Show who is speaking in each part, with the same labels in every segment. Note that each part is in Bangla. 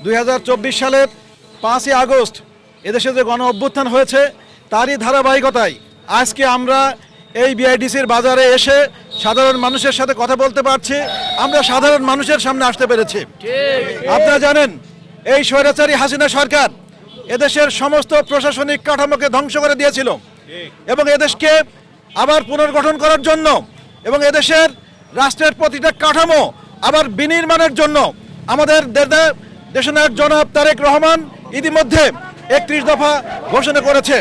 Speaker 1: 2024 সালের 5ই আগস্ট এদেশে যে গণ অভ্যুত্থান হয়েছে তারই ধারাবাহিকতায় আজকে আমরা এই বিআইডিসির বাজারে এসে সাধারণ মানুষের সাথে কথা বলতে পারছি। আমরা সাধারণ মানুষের সামনে আসতে পেরেছি। আপনারা জানেন এই স্বৈরাচারী হাসিনা সরকার এদেশের সমস্ত প্রশাসনিক কাঠামোকে ধ্বংস করে দিয়েছিল এবং এদেশকে আবার পুনর্গঠন করার জন্য এবং এদেশের রাষ্ট্রের প্রতিটা কাঠামো আবার বিনির্মাণের জন্য আমাদের দেশনায়ক জনাব তারেক রহমান ইতিমধ্যে 31 দফা ঘোষণা করেছে।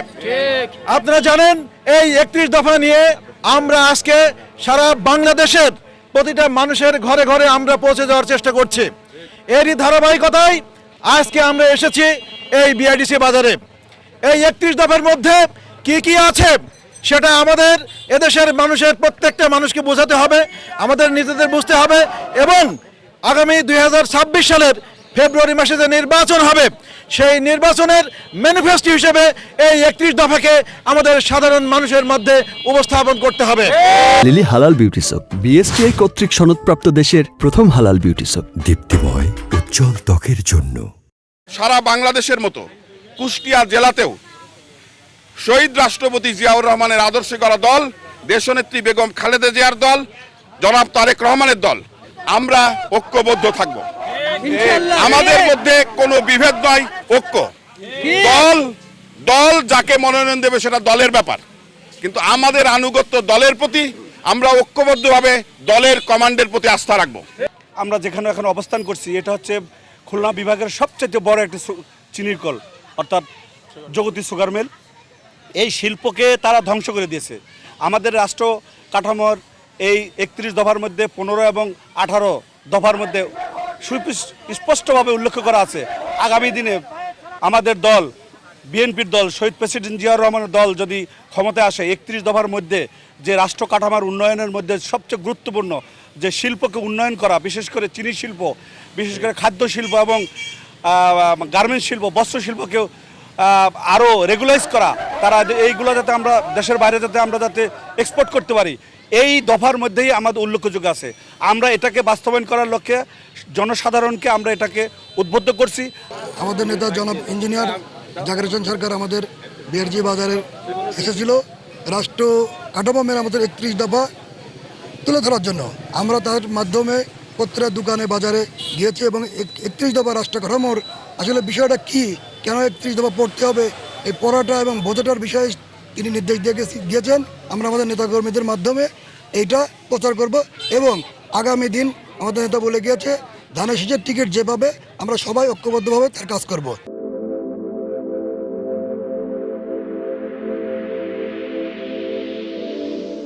Speaker 1: আপনারা জানেন এই 31 দফা নিয়ে আমরা আজকে সারা বাংলাদেশের প্রতিটা মানুষের ঘরে ঘরে আমরা পৌঁছে যাওয়ার চেষ্টা করছি। এরই ধারাবাহিকতায় আজকে আমরা এসেছি এই বিআইডিসি বাজারে। এই 31 দফার মধ্যে কি কি আছে সেটা আমাদের এদেশের মানুষের প্রত্যেকটা মানুষকে বোঝাতে হবে, আমাদের নিজেদের বুঝতে হবে এবং আগামী 2026 সালের ফেব্রুয়ারি মাসে যে নির্বাচন হবে সেই নির্বাচনের ম্যানিফেস্টো হিসেবে এই 31 দফাকে আমাদের সাধারণ মানুষের মধ্যে উপস্থাপন করতে হবে।
Speaker 2: লিলি হালাল বিউটি সোপ, বিএসটিআই কর্তৃক সনদপ্রাপ্ত দেশের প্রথম হালাল বিউটি সোপ,
Speaker 3: দীপ্তিময় উজ্জ্বল ত্বকের জন্য।
Speaker 4: সারা বাংলাদেশের মতো কুষ্টিয়া জেলাতেও শহীদ রাষ্ট্রপতি জিয়াউর রহমানের আদর্শে গড়া দল, দেশনেত্রী বেগম খালেদা জিয়ার দল, জনাব তারেক রহমানের দল, আমরা ঐক্যবদ্ধ থাকব। আমাদের মধ্যে কোনো বিভেদ নয়, ঐক্য। দল যাকে মনোনয়ন দেবে সেটা দলের ব্যাপার, কিন্তু আমাদের আনুগত্য দলের প্রতি, আমরা ঐক্যবদ্ধভাবে দলের কমান্ডের প্রতি আস্থা রাখব।
Speaker 5: আমরা যেখানে এখন অবস্থান করছি এটা হচ্ছে খুলনা বিভাগের সবচেয়ে বড় একটি চিনির কল, অর্থাৎ জগতী সুগার মিল। এই শিল্পকে তারা ধ্বংস করে দিয়েছে। আমাদের রাষ্ট্র কাঠামোর এই 31 দফার মধ্যে 15 এবং 18 দফার মধ্যে সুস্পষ্টভাবে উল্লেখ করা আছে আগামী দিনে আমাদের দল, বিএনপির দল, শহীদ প্রেসিডেন্ট জিয়াউর রহমানের দল যদি ক্ষমতায় আসে, 31 দফার মধ্যে যে রাষ্ট্র কাঠামোর উন্নয়নের মধ্যে সবচেয়ে গুরুত্বপূর্ণ যে শিল্পকে উন্নয়ন করা, বিশেষ করে চিনি শিল্প, বিশেষ করে খাদ্য শিল্প এবং গার্মেন্টস শিল্প, বস্ত্র শিল্পকেও আরও রেগুলাইজ করা, তারা এইগুলো যাতে আমরা দেশের বাইরে আমরা যাতে এক্সপোর্ট করতে পারি, এই দফার মধ্যেই আমাদের উল্লেখযোগ্য আছে। আমরা এটাকে বাস্তবায়ন করার লক্ষ্যে জনসাধারণকে আমরা এটাকে উদ্বুদ্ধ করছি।
Speaker 6: আমাদের নেতা জনাব ইঞ্জিনিয়ার জাকির হোসেন সরকার আমাদের বিআরজি বাজারে এসেছিল রাষ্ট্র কাঠামো মেনে আমাদের 31 দফা তুলে ধরার জন্য। আমরা তার মাধ্যমে প্রত্যেকটা দোকানে বাজারে গিয়েছি এবং 31 দফা রাষ্ট্র কাঠামোর আসলে বিষয়টা কি, কেন 31 দফা পড়তে হবে, এই পড়াটা এবং বোঝাটার বিষয়ে তিনি নির্দেশ দিয়েছেন। আমরা আমাদের নেতাকর্মীদের মাধ্যমে এইটা প্রচার করব এবং আগামী দিন আমাদের নেতা বলে গিয়েছে ধানের শীষের টিকিট যেভাবে আমরা সবাই ঐক্যবদ্ধভাবে তার কাজ করব।